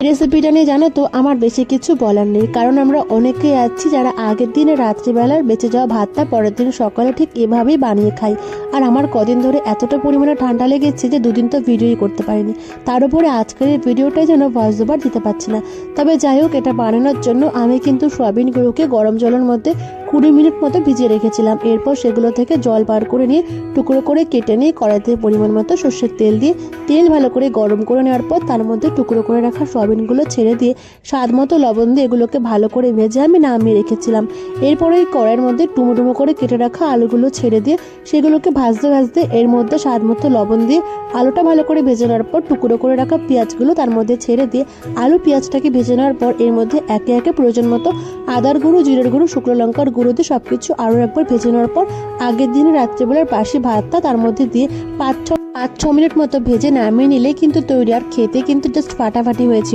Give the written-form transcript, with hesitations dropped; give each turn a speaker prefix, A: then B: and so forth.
A: রেসিপিটা নিয়ে জানো তো আমার বেশি কিছু বলার নেই, কারণ আমরা অনেকেই আছি যারা আগের দিনে রাত্রিবেলার বেঁচে যাওয়া ভাতটা পরের দিন সকালে ঠিক এভাবেই বানিয়ে খাই। আর আমার কদিন ধরে এতটা পরিমাণে ঠান্ডা লেগেছে যে দুদিন তো ভিডিওই করতে পারিনি। তার উপরে আজকের এই ভিডিওটাই যেন ভয়েস ওভার দিতে পারছি না। তবে যাই হোক, এটা বানানোর জন্য আমি কিন্তু সয়াবিনগুলোকে গরম জলের মধ্যে 20 মিনিট মতো ভিজিয়ে রেখেছিলাম। এরপর সেগুলো থেকে জল বার করে নিয়ে টুকরো করে কেটে নিয়ে কড়াইতে পরিমাণ মতো সর্ষের তেল দিয়ে তেল ভালো করে গরম করে নেওয়ার পর তার মধ্যে টুকরো করে রাখা সয়াবিনগুলো ছেড়ে দিয়ে স্বাদ মতো লবণ দিয়ে এগুলোকে ভালো করে ভেজে আমি নামিয়ে রেখেছিলাম। এরপরে এই কড়াইয়ের মধ্যে ডুমো ডুমো করে কেটে রাখা আলুগুলো ছেড়ে দিয়ে সেগুলোকে ভাজতে ভাজতে এর মধ্যে স্বাদ মতো লবণ দিয়ে আলুটা ভালো করে ভেজে নেওয়ার পর টুকরো করে রাখা পেঁয়াজগুলো তার মধ্যে ছেড়ে দিয়ে আলু পেঁয়াজটাকে ভেজে নেওয়ার পর এর মধ্যে একে একে প্রয়োজন মতো আদার গুঁড়ো, জিরের গুঁড়ো, শুকনো লঙ্কার গুঁড়ো দিয়ে সব কিছু আরও একবার ভেজে নেওয়ার পর আগের দিনে রাত্রেবেলার বাসি ভাতটা তার মধ্যে দিয়ে 5-6 মিনিট মতো ভেজে নামিয়ে নিলে কিন্তু তৈরি। আর খেতে কিন্তু জাস্ট ফাটাফাটি হয়েছে।